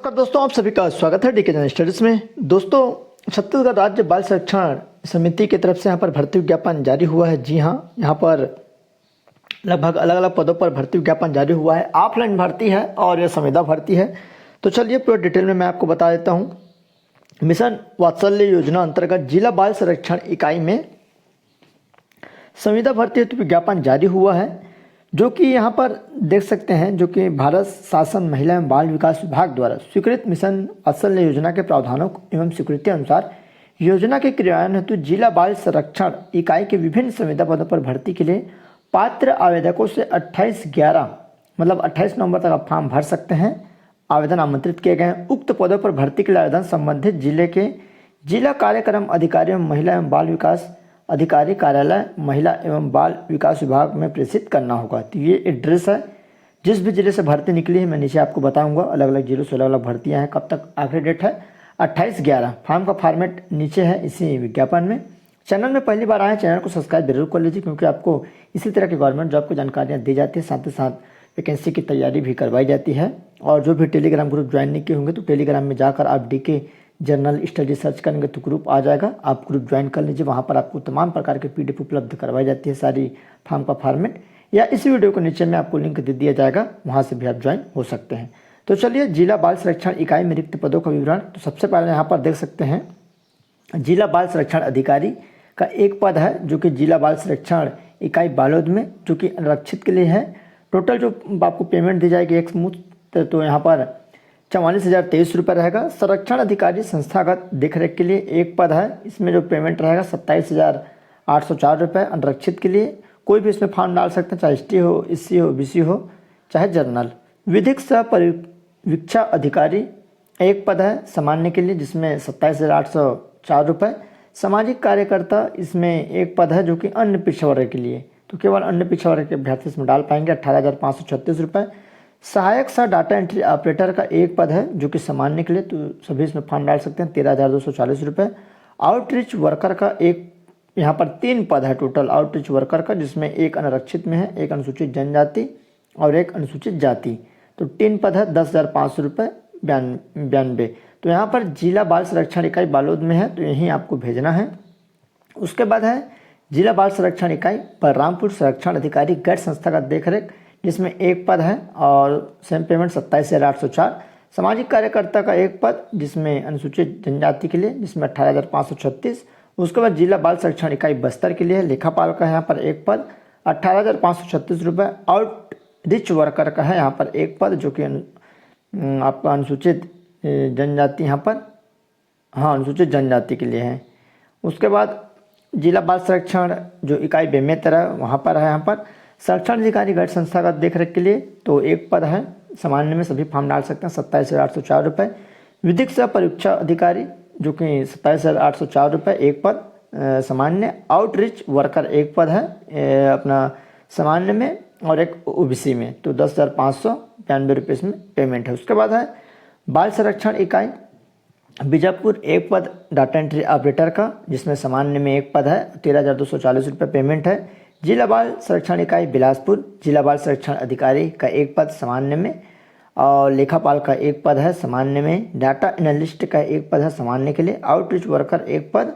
नमस्कार दोस्तों, आप सभी का स्वागत है डीके जनरल स्टडीज में। दोस्तों, छत्तीसगढ़ राज्य बाल संरक्षण समिति की तरफ से यहाँ पर भर्ती विज्ञापन जारी हुआ है। जी हाँ, यहाँ पर लगभग अलग अलग पदों पर भर्ती विज्ञापन जारी हुआ है। ऑफलाइन भर्ती है और यह संविदा भर्ती है। तो चलिए पूरा डिटेल में मैं आपको बता देता हूँ। मिशन वात्सल्य योजना अंतर्गत जिला बाल संरक्षण इकाई में संविदा भर्ती हेतु विज्ञापन जारी हुआ है, जो कि यहाँ पर देख सकते हैं, जो कि भारत शासन महिला एवं बाल विकास विभाग द्वारा स्वीकृत मिशन वात्सल्य योजना के प्रावधानों एवं स्वीकृति अनुसार योजना के क्रियान्वयन हेतु जिला बाल संरक्षण इकाई के विभिन्न संविदा पदों पर भर्ती के लिए पात्र आवेदकों से 28 नवंबर तक आप फॉर्म भर सकते हैं। आवेदन आमंत्रित किए गए हैं। उक्त पदों पर भर्ती के लिए आवेदन संबंधित जिले के जिला कार्यक्रम अधिकारी एवं महिला एवं बाल विकास अधिकारी कार्यालय महिला एवं बाल विकास विभाग में प्रेषित करना होगा। तो ये एड्रेस है। जिस भी जिले से भर्ती निकली है मैं नीचे आपको बताऊंगा। अलग अलग जिलों से अलग अलग भर्तियां हैं। कब तक आखिरी डेट है 28/11। फॉर्म का फॉर्मेट नीचे है इसी विज्ञापन में। चैनल में पहली बार आए, चैनल को सब्सक्राइब जरूर कर लीजिए, क्योंकि आपको इसी तरह की गवर्नमेंट जॉब की जानकारियाँ दी जाती है। साथ ही साथ वैकेंसी की तैयारी भी करवाई जाती है। और जो भी टेलीग्राम ग्रुप ज्वाइन नहीं किए होंगे तो टेलीग्राम में जाकर आप डीके जनरल स्टडी सर्च करेंगे तो ग्रुप आ जाएगा। आप ग्रुप ज्वाइन कर लीजिए। वहाँ पर आपको तमाम प्रकार के पीडीएफ उपलब्ध करवाई जाती है, सारी फॉर्म का फॉर्मेट, या इस वीडियो को नीचे में आपको लिंक दे दिया जाएगा, वहाँ से भी आप ज्वाइन हो सकते हैं। तो चलिए, जिला बाल संरक्षण इकाई में रिक्त पदों का विवरण। तो सबसे पहले यहाँ पर देख सकते हैं, जिला बाल संरक्षण अधिकारी का एक पद है, जो कि जिला बाल संरक्षण इकाई बालोद में, जो कि आरक्षित के लिए है। टोटल जो आपको पेमेंट दी जाएगी एक मुश्त, तो यहाँ पर 44,023 रुपये रहेगा। संरक्षण अधिकारी संस्थागत देखरेख के लिए एक पद है। इसमें जो पेमेंट रहेगा 27,804 रुपये अनरक्षित के लिए। कोई भी इसमें फॉर्म डाल सकते हैं, चाहे एसटी हो, एससी हो, बीसी हो, चाहे जनरल। विधिक सह परिवीक्षा अधिकारी एक पद है सामान्य के लिए, जिसमें 27,804 रुपये। सामाजिक कार्यकर्ता इसमें एक पद है, जो कि अन्य पिछड़ा वर्ग के लिए, तो केवल अन्य पिछड़ा वर्ग के अभ्यर्थी इसमें डाल पाएंगे। 18,536 रुपये। सहायक सह डाटा एंट्री ऑपरेटर का एक पद है, जो कि सामान्य के लिए, तो सभी इसमें फॉर्म डाल सकते हैं। 13,240 रुपये। आउटरीच वर्कर का एक, यहाँ पर 3 पद है टोटल आउटरीच वर्कर का, जिसमें एक अनारक्षित में है, एक अनुसूचित जनजाति और एक अनुसूचित जाति। तो 3 पद है। 10,500 रुपये 92। तो यहाँ पर जिला बाल संरक्षण इकाई बालोद में है, तो यहीं आपको भेजना है। उसके बाद है जिला बाल संरक्षण इकाई बलरामपुर संरक्षण अधिकारी गैर संस्थागत देखरेख, जिसमें एक पद है और सेम पेमेंट 27,804। सामाजिक कार्यकर्ता का एक पद, जिसमें अनुसूचित जनजाति के लिए, जिसमें 18,536। उसके बाद जिला बाल संरक्षण इकाई बस्तर के लिए लेखापाल का यहाँ पर एक पद, 18,536 रुपये। आउटरीच वर्कर का है यहाँ पर एक पद, जो कि आपका अनुसूचित जनजाति यहाँ पर, हाँ, अनुसूचित जनजाति के लिए है। उसके बाद जिला बाल संरक्षण जो इकाई बेमेतर है, वहाँ पर है, यहाँ पर संरक्षण अधिकारी गैर संस्थागत देखरेख के लिए, तो एक पद है सामान्य में, सभी फॉर्म डाल सकते हैं। 27,804 रुपये। विधिक सह परीक्षा अधिकारी, जो कि 27,804 रुपये एक पद सामान्य। आउटरीच वर्कर एक पद है अपना सामान्य में और एक ओबीसी में, तो 10,592 रुपये इसमें पेमेंट है। उसके बाद है बाल संरक्षण इकाई बीजापुर एक पद डाटा एंट्री ऑपरेटर का, जिसमें सामान्य में एक पद है। 13,240 रुपये पेमेंट है। जिला बाल संरक्षण इकाई बिलासपुर जिला बाल संरक्षण अधिकारी का एक पद सामान्य में और लेखापाल का एक पद है सामान्य में। डाटा एनालिस्ट का एक पद है सामान्य के लिए। आउटरीच वर्कर एक पद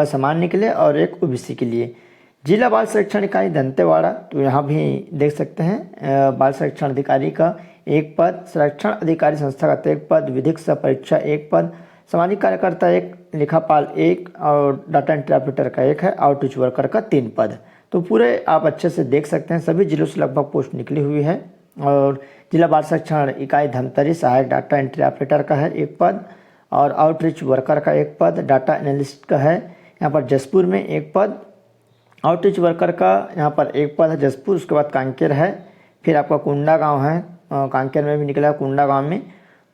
सामान्य के लिए और एक ओबीसी के लिए। जिला बाल संरक्षण इकाई दंतेवाड़ा, तो यहाँ भी देख सकते हैं बाल संरक्षण अधिकारी का एक पद, संरक्षण अधिकारी संस्थागत एक पद, विधिक सह परीक्षा एक पद, सामाजिक कार्यकर्ता एक, लेखापाल एक और डाटा एंट्री ऑपरेटर का एक है। आउटरीच वर्कर का 3 पद। तो पूरे आप अच्छे से देख सकते हैं, सभी जिलों से लगभग पोस्ट निकली हुई है। और जिला बाल संरक्षण इकाई धमतरी सहायक डाटा एंट्री ऑपरेटर का है एक पद और आउटरीच वर्कर का एक पद। डाटा एनालिस्ट का है यहाँ पर जसपुर में एक पद। आउटरीच वर्कर का यहाँ पर एक पद है जसपुर। उसके बाद कांकेर है, फिर आपका कुंडा गाँव है, कांकेर में भी निकला है कुंडा गाँव में,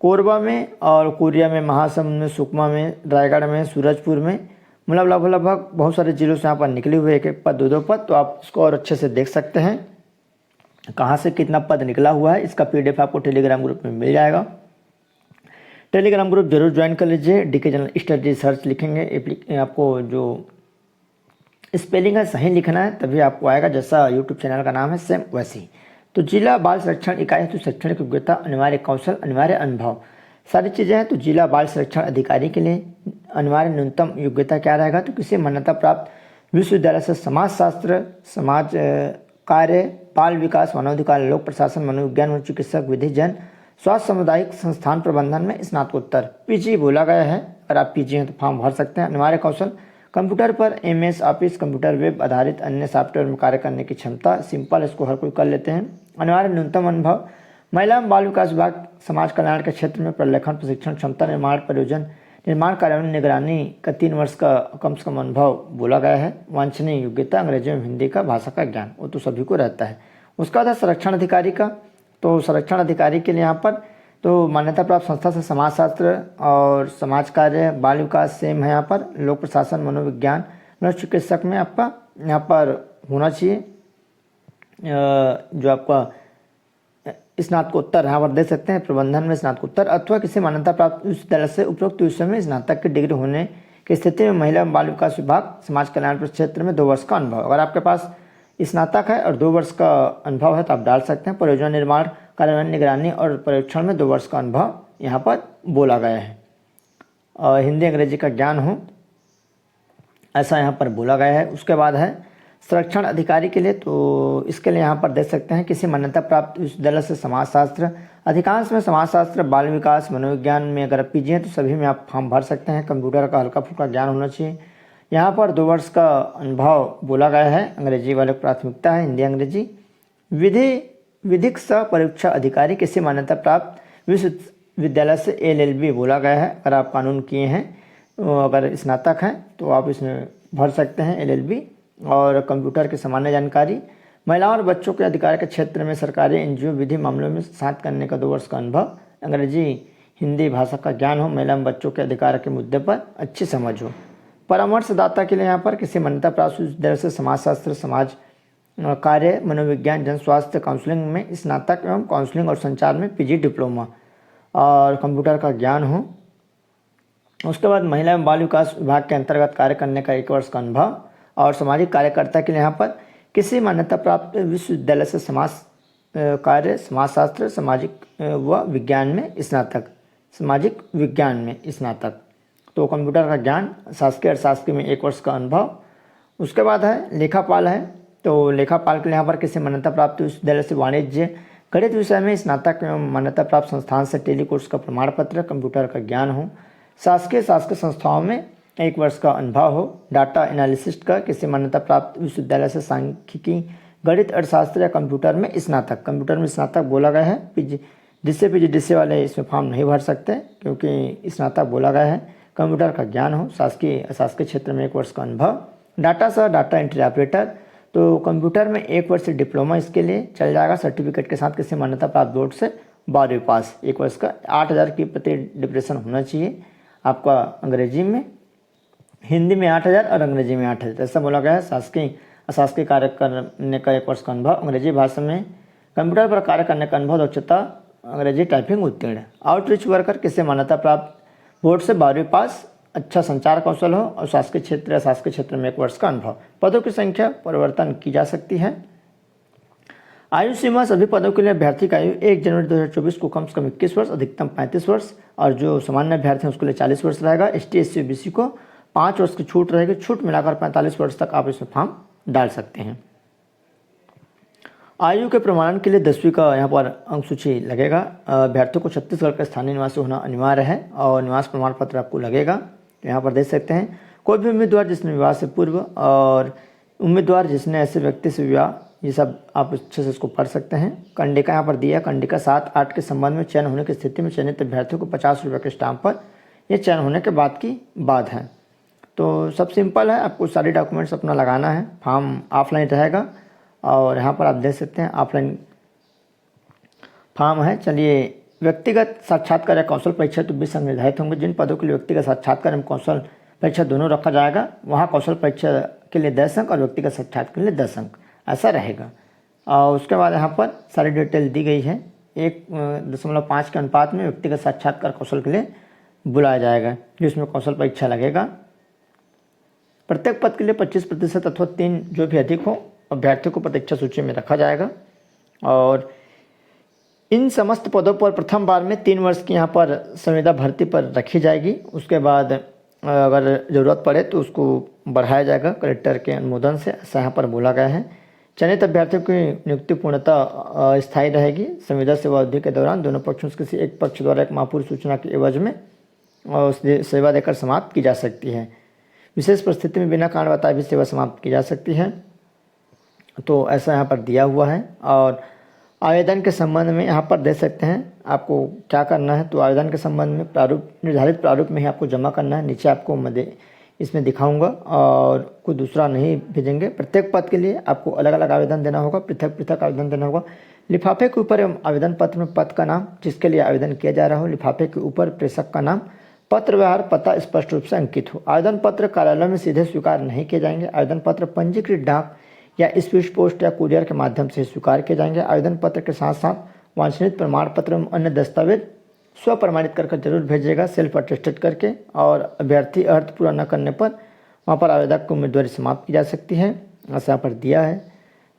कोरबा में और कोरिया में, महासमुंद में, सुकमा में, रायगढ़ में, सूरजपुर में, मतलब लगभग बहुत सारे जिलों से यहाँ पर निकले हुए एक एक पद, 2-2 पद। तो आप इसको और अच्छे से देख सकते हैं कहाँ से कितना पद निकला हुआ है। इसका पीडीएफ आपको टेलीग्राम ग्रुप में मिल जाएगा। टेलीग्राम ग्रुप जरूर ज्वाइन कर लीजिए। डीके जनरल स्टडी सर्च लिखेंगे, आपको जो स्पेलिंग है सही लिखना है, तभी आपको आएगा। जैसा यूट्यूब चैनल का नाम है सेम वैसी। तो जिला बाल संरक्षण इकाई हेतु शैक्षणिक योग्यता, अनिवार्य कौशल, अनिवार्य अनुभव। सारी चीज़ें हैं। तो जिला बाल संरक्षण अधिकारी के लिए अनिवार्य न्यूनतम योग्यता क्या रहेगा, तो किसी मान्यता प्राप्त विश्वविद्यालय से समाजशास्त्र, समाज कार्य, बाल विकास, मानवाधिकार, लोक प्रशासन, मनोविज्ञान, चिकित्सक, विधि, जन स्वास्थ्य, सामुदायिक संस्थान प्रबंधन में स्नातकोत्तर पीजी बोला गया है। अगर आप पीजी हैं तो फॉर्म भर सकते हैं। अनिवार्य कौशल कंप्यूटर पर एमएस ऑफिस, कंप्यूटर वेब आधारित अन्य सॉफ्टवेयर में कार्य करने की क्षमता, सिंपल, इसको हर कोई कर लेते हैं। अनिवार्य न्यूनतम अनुभव महिला एवं बाल विकास विभाग समाज कल्याण के क्षेत्र में प्रलेखन, प्रशिक्षण, क्षमता निर्माण, परियोजना निर्माण, कार्यान्वयन, निगरानी का 3 वर्ष का कम से कम अनुभव बोला गया है। वांछनीय योग्यता अंग्रेजी एवं हिंदी का भाषा का ज्ञान, वो तो सभी को रहता है। उसका था संरक्षण अधिकारी का। तो संरक्षण अधिकारी के लिए यहाँ पर तो मान्यता प्राप्त संस्था से समाजशास्त्र और समाज कार्य, बाल विकास सेम है यहाँ पर, लोक प्रशासन, मनोविज्ञान, मनोचिकित्सक में आपका यहाँ पर होना चाहिए जो आपका स्नातकोत्तर यहाँ पर दे सकते हैं। प्रबंधन में स्नातकोत्तर अथवा किसी मान्यता प्राप्त विश्वविद्यालय से उपरोक्त विषय में स्नातक की डिग्री होने की स्थिति में महिला एवं बाल विकास विभाग समाज कल्याण क्षेत्र में 2 वर्ष का अनुभव। अगर आपके पास स्नातक है और 2 वर्ष का अनुभव है तो आप डाल सकते हैं। परियोजना निर्माण, कार्यान्वयन, निगरानी और परीक्षण में 2 वर्ष का अनुभव यहाँ पर बोला गया है। और हिंदी अंग्रेजी का ज्ञान हो ऐसा यहाँ पर बोला गया है। उसके बाद है संरक्षण अधिकारी के लिए, तो इसके लिए यहाँ पर दे सकते हैं किसी मान्यता प्राप्त विश्वविद्यालय से समाजशास्त्र, अधिकांश में समाजशास्त्र, बाल विकास, मनोविज्ञान में अगर पीजी हैं तो सभी में आप फॉर्म भर सकते हैं। कंप्यूटर का हल्का फुल्का ज्ञान होना चाहिए। यहाँ पर 2 वर्ष का अनुभव बोला गया है। अंग्रेजी वाले प्राथमिकता है, हिंदी अंग्रेजी। विधिक सह परीक्षा अधिकारी किसी मान्यता प्राप्त विश्वविद्यालय से LLB बोला गया है। अगर आप कानून किए हैं, अगर स्नातक हैं तो आप इसमें भर सकते हैं LLB। और कंप्यूटर की सामान्य जानकारी, महिलाओं और बच्चों के अधिकार के क्षेत्र में सरकारी NGO विधि मामलों में साथ करने का 2 वर्ष का अनुभव, अंग्रेजी हिंदी भाषा का ज्ञान हो, महिला एवं बच्चों के अधिकार के मुद्दे पर अच्छी समझ हो। परामर्शदाता के लिए यहाँ पर किसी मान्यता प्राप्त विश्वविद्यालय से समाजशास्त्र, समाज कार्य, मनोविज्ञान, जन स्वास्थ्य, काउंसलिंग में स्नातक एवं काउंसलिंग और संचार में PG डिप्लोमा और कंप्यूटर का ज्ञान हो। उसके बाद महिला एवं बाल विकास विभाग के अंतर्गत कार्य करने का 1 वर्ष का अनुभव। और सामाजिक कार्यकर्ता के लिए यहाँ पर किसी मान्यता प्राप्त विश्वविद्यालय से समाज कार्य, समाजशास्त्र, सामाजिक व विज्ञान में स्नातक, सामाजिक विज्ञान में स्नातक, तो कंप्यूटर का ज्ञान, शासकीय अर्थशास्त्र में 1 वर्ष का अनुभव। उसके बाद है लेखापाल है, तो लेखापाल के लिए यहाँ पर किसी मान्यता प्राप्त विश्वविद्यालय से वाणिज्य गणित विषय में स्नातक एवं मान्यता प्राप्त संस्थान से टेली कोर्स का प्रमाण पत्र, कंप्यूटर का ज्ञान हो। शासकीय संस्थाओं में 1 वर्ष का अनुभव हो। डाटा एनालिसिस्ट का किसी मान्यता प्राप्त विश्वविद्यालय से सांख्यिकी, गणित, अर्थशास्त्र या कंप्यूटर में स्नातक, कंप्यूटर में स्नातक बोला गया है। PGDCA वाले इसमें फॉर्म नहीं भर सकते क्योंकि स्नातक बोला गया है। कंप्यूटर का ज्ञान हो, शासकीय अशासकीय क्षेत्र में 1 वर्ष का अनुभव। डाटा एंट्री ऑपरेटर, तो कंप्यूटर में 1 वर्ष डिप्लोमा इसके लिए चल जाएगा, सर्टिफिकेट के साथ किसी मान्यता प्राप्त बोर्ड से 12वीं पास, 1 वर्ष का। 8,000 की प्रति डिप्रेशन होना चाहिए आपका अंग्रेजी में, हिंदी में 8,000 और अंग्रेजी में 8,000 ऐसा बोला गया है। शासकीय अशासकीय कार्य करने का 1 वर्ष का अनुभव, अंग्रेजी भाषा में कंप्यूटर पर कार्य करने का अनुभव, दक्षता अंग्रेजी टाइपिंग उत्तीर्ण। आउटरीच वर्कर किसी मान्यता प्राप्त बोर्ड से 12वीं पास, अच्छा संचार कौशल हो और शासकीय क्षेत्र या शासकीय क्षेत्र में 1 वर्ष का अनुभव। पदों की संख्या परिवर्तन की जा सकती है। आयु सीमा सभी पदों के लिए अभ्यर्थी का आयु 1 जनवरी 2024 को कम से कम 21 वर्ष, अधिकतम 35 वर्ष, और जो सामान्य अभ्यर्थी हैं उसके लिए 40 वर्ष रहेगा। ST SC BC को 5 वर्ष की छूट रहेगी। छूट मिलाकर 45 वर्ष तक आप इसमें फॉर्म डाल सकते हैं। आयु के प्रमाणन के लिए 10वीं का यहाँ पर अंक सूची लगेगा। अभ्यर्थियों को छत्तीसगढ़ का स्थानीय निवासी होना अनिवार्य है और निवास प्रमाण पत्र आपको लगेगा, तो यहाँ पर देख सकते हैं। कोई भी उम्मीदवार जिसने विवाह से पूर्व और उम्मीदवार जिसने ऐसे व्यक्ति से विवाह, ये सब आप अच्छे से इसको पढ़ सकते हैं। कंडिका यहाँ पर दिया, कंडिका 7-8 के संबंध में चयन होने की स्थिति में चयनित अभ्यर्थियों को 50 रुपये के स्टाम्प पर यह चयन होने के बाद की बात है। तो सब सिंपल है, आपको सारे डॉक्यूमेंट्स अपना लगाना है। फॉर्म ऑफलाइन रहेगा और यहाँ पर आप देख सकते हैं ऑफलाइन फॉर्म है। चलिए, व्यक्तिगत साक्षात्कार या कौशल परीक्षा तो 20 अंक निर्धारित होंगे। जिन पदों के लिए व्यक्तिगत साक्षात्कार एवं कौशल परीक्षा दोनों रखा जाएगा, वहाँ कौशल परीक्षा के लिए 10 अंक और व्यक्तिगत साक्षात्कार के लिए 10 अंक ऐसा रहेगा। और उसके बाद यहाँ पर सारी डिटेल दी गई है। 1.5 के अनुपात में व्यक्तिगत साक्षात्कार कौशल के लिए बुलाया जाएगा, जिसमें कौशल परीक्षा लगेगा। प्रत्येक पद के लिए 25% अथवा 3 जो भी अधिक हो अभ्यर्थियों को प्रतीक्षा सूची में रखा जाएगा। और इन समस्त पदों पर प्रथम बार में 3 वर्ष की यहाँ पर संविदा भर्ती पर रखी जाएगी। उसके बाद अगर ज़रूरत पड़े तो उसको बढ़ाया जाएगा कलेक्टर के अनुमोदन से, ऐसा यहाँ पर बोला गया है। चयनित अभ्यर्थियों की नियुक्ति पूर्णतः स्थायी रहेगी। संविदा सेवा अवधि के दौरान दोनों पक्षों से किसी एक पक्ष द्वारा एक मापूर्व सूचना के एवज में सेवा देकर समाप्त की जा सकती है। विशेष परिस्थिति में बिना कारण बताए भी सेवा समाप्त की जा सकती है। तो ऐसा यहाँ पर दिया हुआ है। और आवेदन के संबंध में यहाँ पर दे सकते हैं आपको क्या करना है। तो आवेदन के संबंध में प्रारूप, निर्धारित प्रारूप में ही आपको जमा करना है। नीचे आपको इसमें दिखाऊंगा और कोई दूसरा नहीं भेजेंगे। प्रत्येक पद के लिए आपको अलग अलग आवेदन देना होगा, पृथक पृथक आवेदन देना होगा। लिफाफे के ऊपर एवं आवेदन पत्र में पद का नाम जिसके लिए आवेदन किया जा रहा हो, लिफाफे के ऊपर प्रेषक का नाम, पत्र व्यवहार पता स्पष्ट रूप से अंकित हो। आवेदन पत्र कार्यालय में सीधे स्वीकार नहीं किए जाएंगे। आवेदन पत्र पंजीकृत डाक या स्पीड पोस्ट या कुरियर के माध्यम से स्वीकार किए जाएंगे। आवेदन पत्र के साथ साथ वांछनीय प्रमाण पत्र एवं अन्य दस्तावेज स्व प्रमाणित कर जरूर भेजिएगा, सेल्फ अटेस्टेड करके। और अभ्यर्थी अर्थ पूरा न करने पर वहाँ पर आवेदक की उम्मीदवारी समाप्त की जा सकती है, ऐसा यहाँ पर दिया है।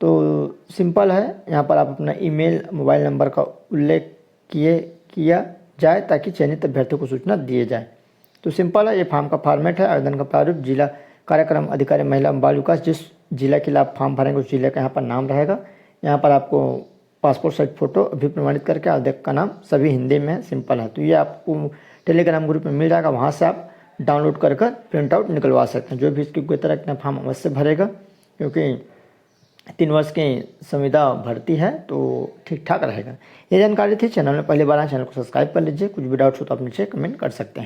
तो सिंपल है। यहाँ पर आप अपना ईमेल, मोबाइल नंबर का उल्लेख किया जाए ताकि चयनित अभ्यर्थियों को सूचना दिए जाए। तो सिंपल है। ये फॉर्म का फॉर्मेट है। आवेदन का प्रारूप, जिला कार्यक्रम अधिकारी महिला एवं बाल विकास, जिस जिला के लिए आप फॉर्म भरेंगे उस जिले का यहाँ पर नाम रहेगा। यहाँ पर आपको पासपोर्ट साइज फ़ोटो अभी प्रमाणित करके आवेदक का नाम, सभी हिंदी में है। सिंपल है। तो ये आपको टेलीग्राम ग्रुप में मिल जाएगा, वहाँ से आप डाउनलोड कर प्रिंट आउट निकलवा सकते हैं। जो भी इसकी कोई तरह का फॉर्म अवश्य भरेगा, क्योंकि 3 वर्ष की संविदा भर्ती है तो ठीक ठाक रहेगा। ये जानकारी थी। चैनल में पहली बार आए, चैनल को सब्सक्राइब कर लीजिए। कुछ भी डाउट्स हो तो आप नीचे कमेंट कर सकते हैं।